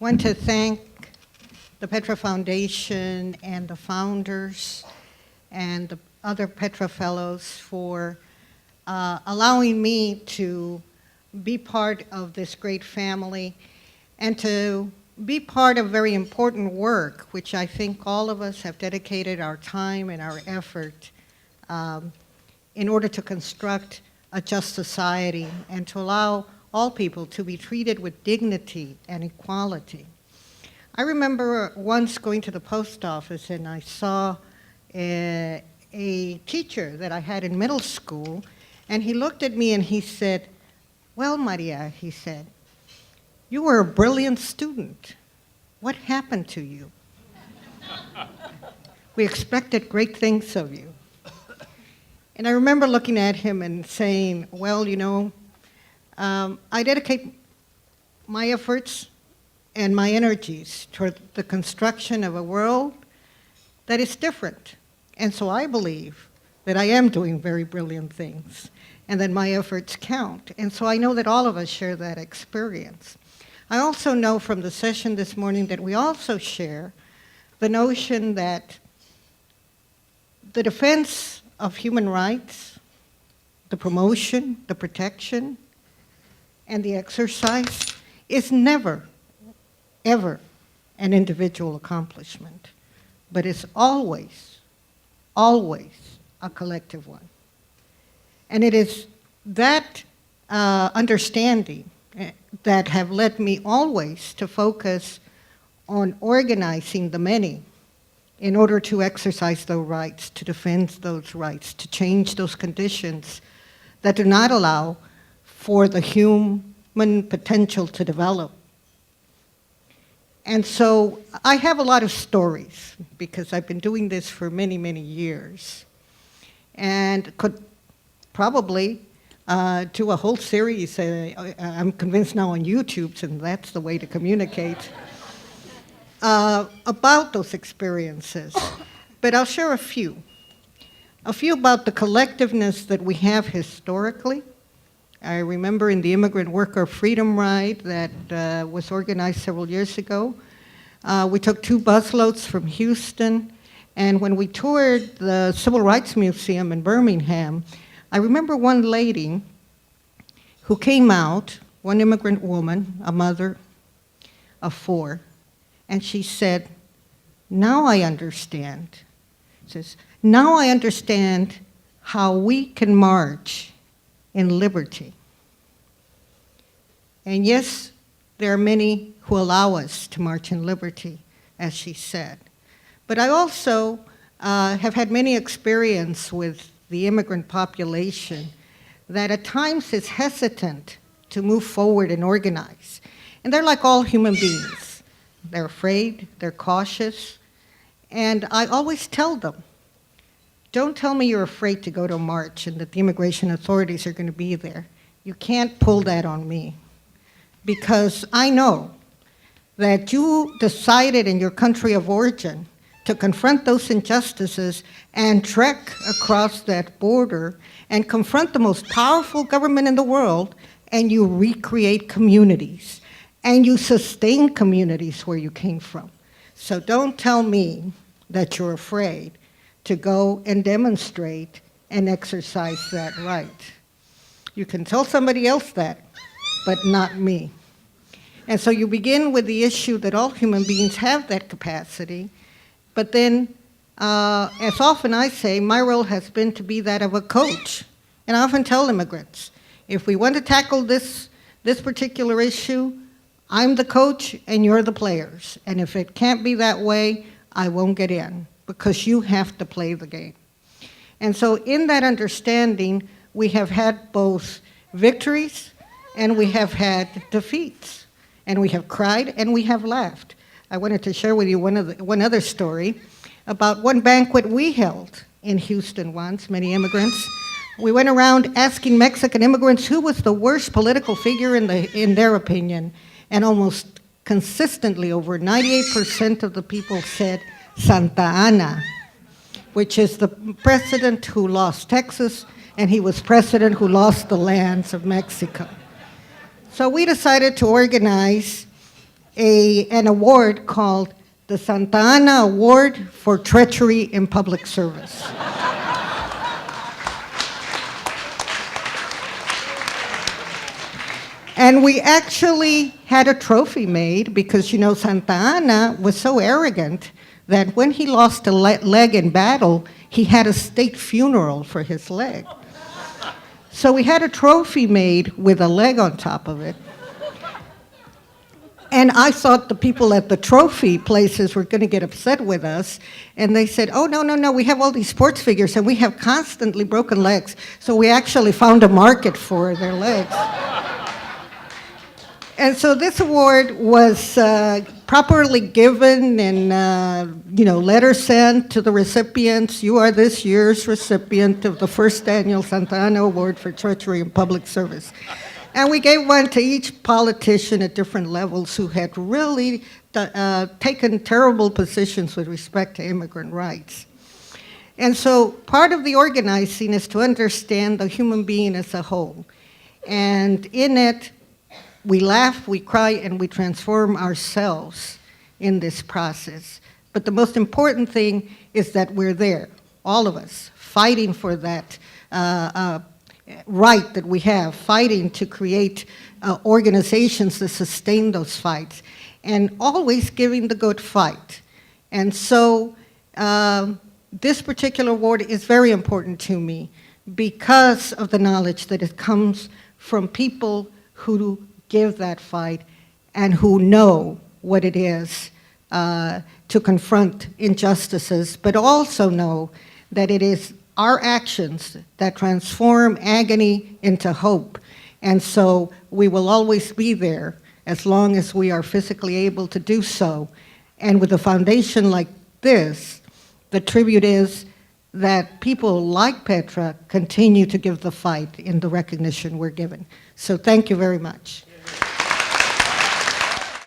want to thank the Petra Foundation and the founders and the other Petra Fellows for allowing me to be part of this great family and to be part of very important work, which I think all of us have dedicated our time and our effort in order to construct a just society and to allow all people to be treated with dignity and equality. I remember once going to the post office and I saw a teacher that I had in middle school, and he looked at me and he said, "Well, Maria," he said, "you were a brilliant student. What happened to you? We expected great things of you." And I remember looking at him and saying, well, you know, I dedicate my efforts and my energies toward the construction of a world that is different. And so I believe that I am doing very brilliant things and that my efforts count. And so I know that all of us share that experience. I also know from the session this morning that we also share the notion that the defense of human rights, the promotion, the protection, and the exercise is never, ever an individual accomplishment, but it's always, always a collective one. And it is that understanding that have led me always to focus on organizing the many in order to exercise those rights, to defend those rights, to change those conditions that do not allow for the human potential to develop. And so I have a lot of stories because I've been doing this for many, many years, and could probably do a whole series, I'm convinced now on YouTube, and that's the way to communicate, about those experiences. But I'll share a few. A few about the collectiveness that we have historically. I remember in the Immigrant Worker Freedom Ride that was organized several years ago, we took 2 busloads from Houston, and when we toured the Civil Rights Museum in Birmingham, I remember one lady who came out, one immigrant woman, a mother of 4, and she said, "Now I understand." She says, "Now I understand how we can march in liberty." And yes, there are many who allow us to march in liberty, as she said. But I also have had many experience with the immigrant population that at times is hesitant to move forward and organize. And they're like all human beings. They're afraid, they're cautious, and I always tell them, don't tell me you're afraid to go to a march and that the immigration authorities are going to be there. You can't pull that on me, because I know that you decided in your country of origin to confront those injustices and trek across that border and confront the most powerful government in the world, and you recreate communities, and you sustain communities where you came from. So don't tell me that you're afraid to go and demonstrate and exercise that right. You can tell somebody else that, but not me. And so you begin with the issue that all human beings have that capacity, but then, as often I say, my role has been to be that of a coach. And I often tell immigrants, if we want to tackle this particular issue, I'm the coach and you're the players. And if it can't be that way, I won't get in, because you have to play the game. And so in that understanding, we have had both victories and we have had defeats. And we have cried and we have laughed. I wanted to share with you one other story about one banquet we held in Houston once, many immigrants. We went around asking Mexican immigrants who was the worst political figure in their opinion, and almost consistently over 98% of the people said Santa Anna, which is the president who lost Texas, and he was president who lost the lands of Mexico. So we decided to organize an award called the Santa Ana Award for Treachery in Public Service. And we actually had a trophy made because, you know, Santa Ana was so arrogant that when he lost a leg in battle, he had a state funeral for his leg. So we had a trophy made with a leg on top of it. And I thought the people at the trophy places were going to get upset with us. And they said, oh, no, we have all these sports figures and we have constantly broken legs. So we actually found a market for their legs. And so this award was properly given and, letters sent to the recipients. You are this year's recipient of the first annual Santa Ana Award for Treachery in Public Service. And we gave one to each politician at different levels who had really taken terrible positions with respect to immigrant rights. And so part of the organizing is to understand the human being as a whole. And in it, we laugh, we cry, and we transform ourselves in this process. But the most important thing is that we're there, all of us, fighting for that right that we have, fighting to create organizations that sustain those fights, and always giving the good fight. And so this particular award is very important to me because of the knowledge that it comes from people who give that fight and who know what it is to confront injustices, but also know that it is our actions that transform agony into hope. And so we will always be there as long as we are physically able to do so. And with a foundation like this, the tribute is that people like Petra continue to give the fight in the recognition we're given. So thank you very much.